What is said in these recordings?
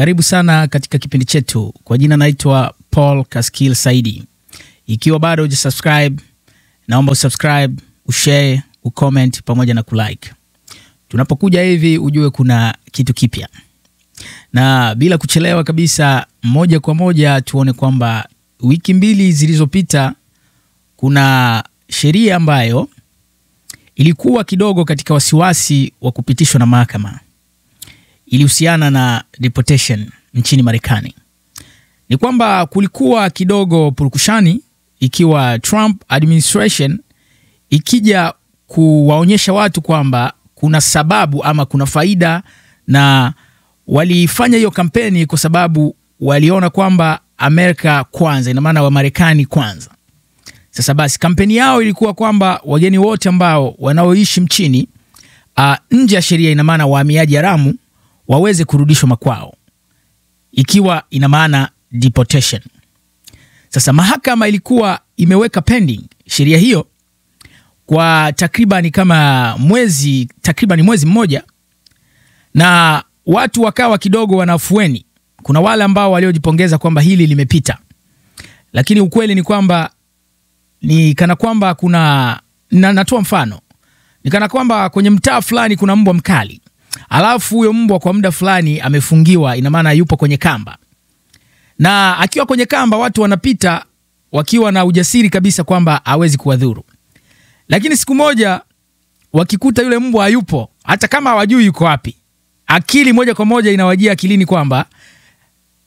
Karibu sana katika kipindi chetu. Kwa jina naitwa Paul Kaskil Saidi. Ikiwa bado hujasubscribe, naomba usubscribe, ushare, ucomment pamoja na kulike. Tunapokuja hivi ujue kuna kitu kipya. Na bila kuchelewa kabisa, moja kwa moja tuone kwamba wiki mbili zilizopita kuna sheria ambayo ilikuwa kidogo katika wasiwasi wa kupitishwa na mahakama. Ilihusiana na deportation nchini Marekani. Ni kwamba kulikuwa kidogo purukushani ikiwa Trump administration ikija kuwaonyesha watu kwamba kuna sababu ama kuna faida, na walifanya hiyo kampeni kwa sababu waliona kwamba Amerika kwanza, ina maana wa Marekani kwanza. Sasa basi kampeni yao ilikuwa kwamba wageni wote ambao wanaoishi mchini nje ya sheria, ina maana wahamiaji haramu, waweze kurudishwa makwao, ikiwa ina maana deportation. Sasa mahakama ilikuwa imeweka pending sheria hiyo kwa takriban mwezi mmoja, na watu wakawa kidogo wanafueni. Kuna wale ambao waliojipongeza kwamba hili limepita, lakini ukweli ni kwamba ni kana kwamba natoa mfano, ni kana kwamba kwenye mtaa fulani kuna mbwa mkali, alafu huyo mbwa kwa muda fulani amefungiwa, ina maana yupo kwenye kamba, na akiwa kwenye kamba watu wanapita wakiwa na ujasiri kabisa kwamba hawezi kuwadhuru. Lakini siku moja wakikuta yule mbwa hayupo, hata kama hawajui yuko wapi, akili moja kwa moja inawajia akilini kwamba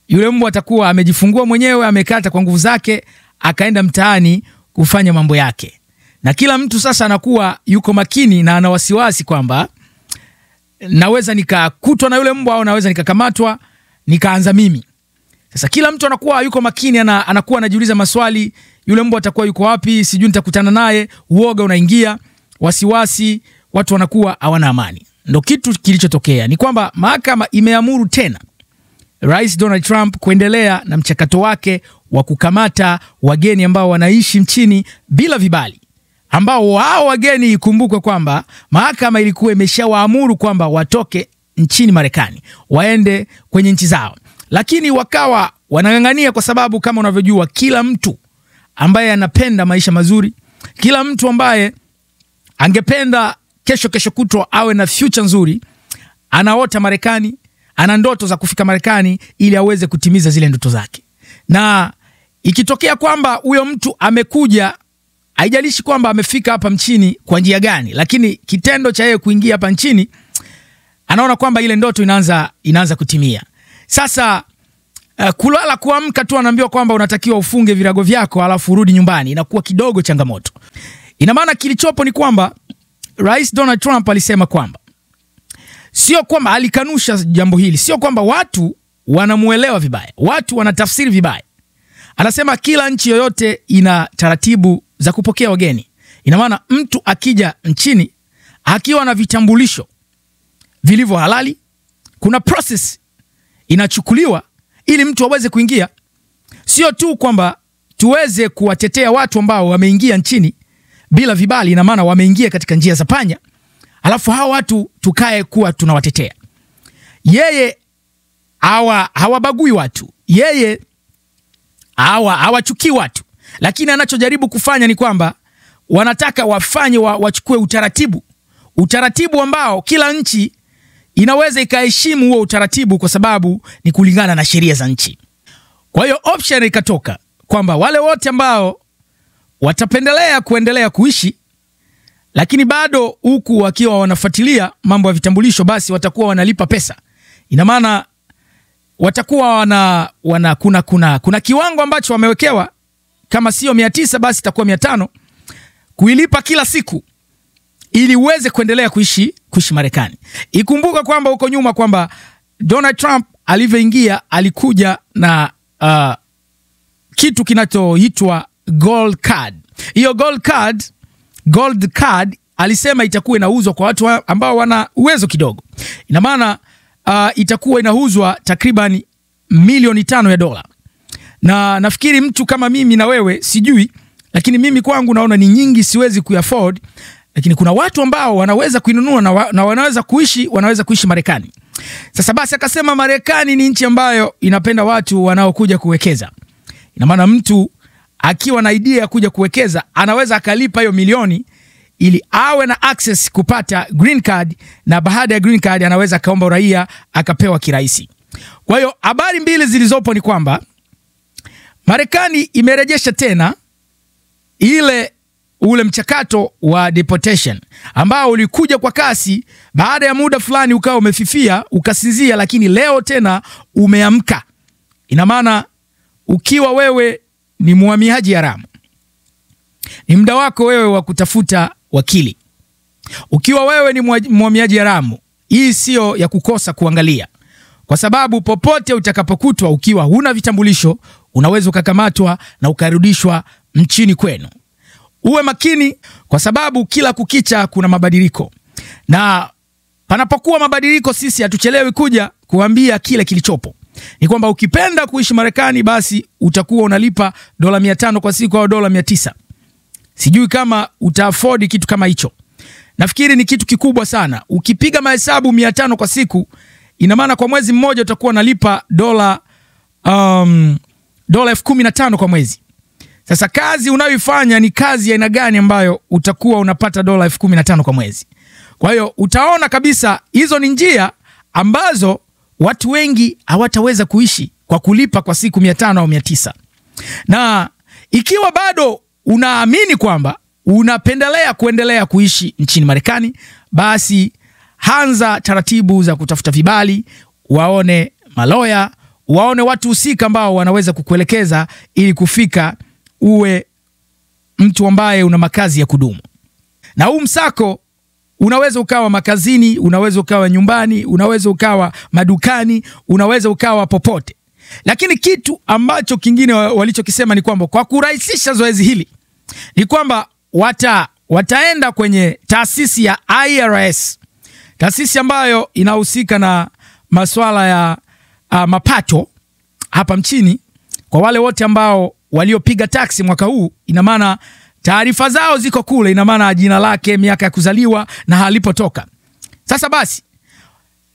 yule mbwa atakuwa amejifungua mwenyewe, amekata kwa nguvu zake, akaenda mtaani kufanya mambo yake. Na kila mtu sasa anakuwa yuko makini na ana wasiwasi kwamba naweza nikakutwa na yule mbwa au naweza nikakamatwa nikaanza mimi. Sasa kila mtu anakuwa yuko makini, anakuwa anajiuliza maswali, yule mbwa atakuwa yuko wapi, sijui nitakutana naye, uoga unaingia, wasiwasi, watu wanakuwa hawana amani. Ndio kitu kilichotokea. Ni kwamba mahakama imeamuru tena Rais Donald Trump kuendelea na mchakato wake wa kukamata wageni ambao wanaishi nchini bila vibali, ambao hao wageni, ikumbukwe kwamba mahakama ilikuwa imeshawaamuru kwamba watoke nchini Marekani waende kwenye nchi zao, lakini wakawa wanang'ang'ania kwa sababu kama unavyojua, kila mtu ambaye anapenda maisha mazuri, kila mtu ambaye angependa kesho kutwa awe na future nzuri, anaota Marekani, ana ndoto za kufika Marekani ili aweze kutimiza zile ndoto zake. Na ikitokea kwamba huyo mtu amekuja, haijalishi kwamba amefika hapa nchini kwa njia gani, lakini kitendo cha yeye kuingia hapa nchini, anaona kwamba ile ndoto inaanza kutimia. Sasa kulala kuamka tu anaambiwa kwamba unatakiwa ufunge virago vyako alafu urudi nyumbani, inakuwa kidogo changamoto. Ina maana kilichopo ni kwamba Rais Donald Trump alisema kwamba sio kwamba alikanusha jambo hili, sio kwamba watu wanamuelewa vibaya, watu wanatafsiri vibaya. Anasema kila nchi yoyote ina taratibu za kupokea wageni. Ina maana mtu akija nchini akiwa na vitambulisho vilivyo halali, kuna process inachukuliwa ili mtu aweze kuingia. Sio tu kwamba tuweze kuwatetea watu ambao wameingia nchini bila vibali, ina maana wameingia katika njia za panya, alafu hao watu tukae kuwa tunawatetea. Yeye hawabagui watu, yeye hawachukii watu, lakini anachojaribu kufanya ni kwamba wanataka wachukue utaratibu ambao kila nchi inaweza ikaheshimu huo utaratibu, kwa sababu ni kulingana na sheria za nchi. Kwa hiyo option ikatoka kwamba wale wote ambao watapendelea kuendelea kuishi, lakini bado huku wakiwa wanafuatilia mambo ya vitambulisho, basi watakuwa wanalipa pesa. Ina maana watakuwa kuna kiwango ambacho wamewekewa, kama sio 900 basi itakuwa 500 kuilipa kila siku ili uweze kuendelea kuishi Marekani. Ikumbuka kwamba huko nyuma kwamba Donald Trump alivyoingia alikuja na kitu kinachoitwa gold card. Hiyo gold card alisema itakuwa inauzwa kwa watu ambao wana uwezo kidogo. Ina maana itakuwa inauzwa takriban milioni 5 ya dola. Na nafikiri mtu kama mimi na wewe, sijui, lakini mimi kwangu naona ni nyingi, siwezi kuafford. Lakini kuna watu ambao wanaweza kuinunua na wanaweza kuishi Marekani. Sasa basi akasema Marekani ni nchi ambayo inapenda watu wanaokuja kuwekeza. Ina maana mtu akiwa na idea ya kuja kuwekeza anaweza akalipa hiyo milioni ili awe na access kupata green card, na baada ya green card anaweza kaomba uraia akapewa kirahisi. Kwa hiyo habari mbili zilizopo ni kwamba Marekani imerejesha tena ule mchakato wa deportation ambao ulikuja kwa kasi, baada ya muda fulani ukawa umefifia, ukasinzia, lakini leo tena umeamka. Ina maana ukiwa wewe ni mhamiaji haramu, ni muda wako wewe wa kutafuta wakili. Ukiwa wewe ni mhamiaji haramu, hii sio ya kukosa kuangalia, kwa sababu popote utakapokutwa ukiwa huna vitambulisho, unaweza ukakamatwa na ukarudishwa nchini kwenu. Uwe makini, kwa sababu kila kukicha kuna mabadiliko, na panapokuwa mabadiliko sisi hatuchelewi kuja kuambia kile kilichopo. Ni kwamba ukipenda kuishi Marekani, basi utakuwa unalipa $500 kwa siku au $900. Sijui kama utaafodi kitu kama hicho. Nafikiri ni kitu kikubwa sana. Ukipiga mahesabu 500 kwa siku, ina maana kwa mwezi mmoja utakuwa unalipa dola $15,000 kwa mwezi. Sasa kazi unayoifanya ni kazi ya aina gani ambayo utakuwa unapata dola $15,000 kwa mwezi? Kwa hiyo utaona kabisa hizo ni njia ambazo watu wengi hawataweza kuishi kwa kulipa kwa siku 500 au 900. Na ikiwa bado unaamini kwamba unapendelea kuendelea kuishi nchini Marekani, basi anza taratibu za kutafuta vibali, waone maloya, waone watu husika ambao wanaweza kukuelekeza ili kufika uwe mtu ambaye una makazi ya kudumu. Na huu msako unaweza ukawa makazini, unaweza ukawa nyumbani, unaweza ukawa madukani, unaweza ukawa popote. Lakini kitu ambacho kingine walichokisema ni kwamba kwa kurahisisha zoezi hili ni kwamba wataenda kwenye taasisi ya IRS, taasisi ambayo inahusika na masuala ya mapato hapa mchini. Kwa wale wote ambao waliopiga taksi mwaka huu, ina maana taarifa zao ziko kule, ina maana jina lake, miaka ya kuzaliwa na halipotoka. Sasa basi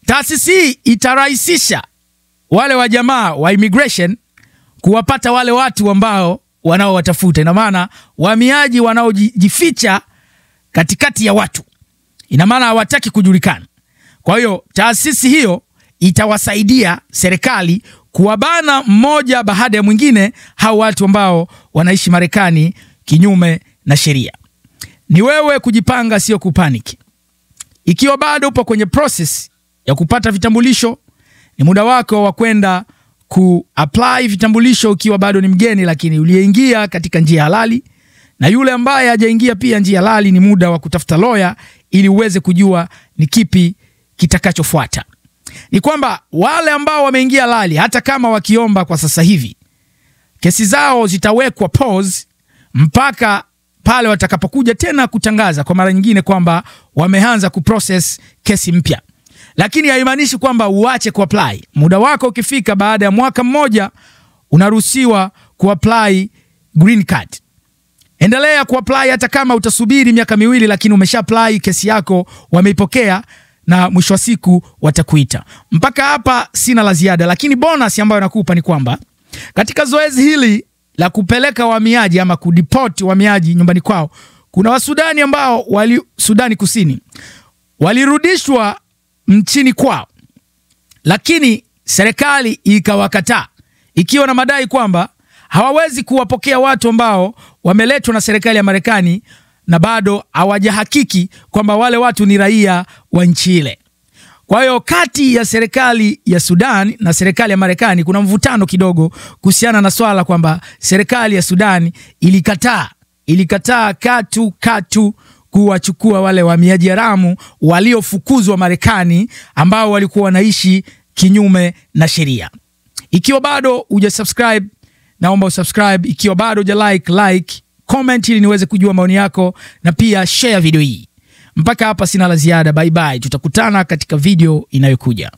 taasisi hii itarahisisha wale wa jamaa wa immigration kuwapata wale watu ambao wanaowatafuta. Ina maana wahamiaji wanaojificha katikati ya watu, ina maana hawataki kujulikana. Kwa hiyo taasisi hiyo itawasaidia serikali kuwabana mmoja baada ya mwingine hao watu ambao wanaishi Marekani kinyume na sheria. Ni wewe kujipanga, sio kupaniki. Ikiwa bado upo kwenye process ya kupata vitambulisho, ni muda wako wa kwenda ku-apply vitambulisho ukiwa bado ni mgeni lakini uliyeingia katika njia halali. Na yule ambaye hajaingia pia njia halali, ni muda wa kutafuta lawyer ili uweze kujua ni kipi kitakachofuata. Ni kwamba wale ambao wameingia halali, hata kama wakiomba kwa sasa hivi, kesi zao zitawekwa pause mpaka pale watakapokuja tena kutangaza kwa mara nyingine kwamba wameanza kuprocess kesi mpya. Lakini haimaanishi kwamba uache kuapply. Muda wako ukifika baada ya mwaka mmoja, unaruhusiwa kuapply green card. Endelea kuapply hata kama utasubiri miaka 2, lakini umesha apply, kesi yako wameipokea na mwisho wa siku watakuita. Mpaka hapa sina la ziada, lakini bonus ambayo nakupa ni kwamba katika zoezi hili la kupeleka wahamiaji ama kudeport wahamiaji nyumbani kwao, kuna Wasudani ambao Sudani Kusini walirudishwa nchini kwao, lakini serikali ikawakataa ikiwa na madai kwamba hawawezi kuwapokea watu ambao wameletwa na serikali ya Marekani na bado hawajahakiki kwamba wale watu ni raia wa nchi ile. Kwa hiyo kati ya serikali ya Sudan na serikali ya Marekani kuna mvutano kidogo kuhusiana na swala kwamba serikali ya Sudan ilikataa katu kuwachukua wale wahamiaji haramu waliofukuzwa Marekani ambao walikuwa wanaishi kinyume na sheria. Ikiwa bado hujasubscribe, naomba usubscribe. Ikiwa bado like, comment ili niweze kujua maoni yako, na pia share video hii. Mpaka hapa sina la ziada. Bye bye. Tutakutana katika video inayokuja.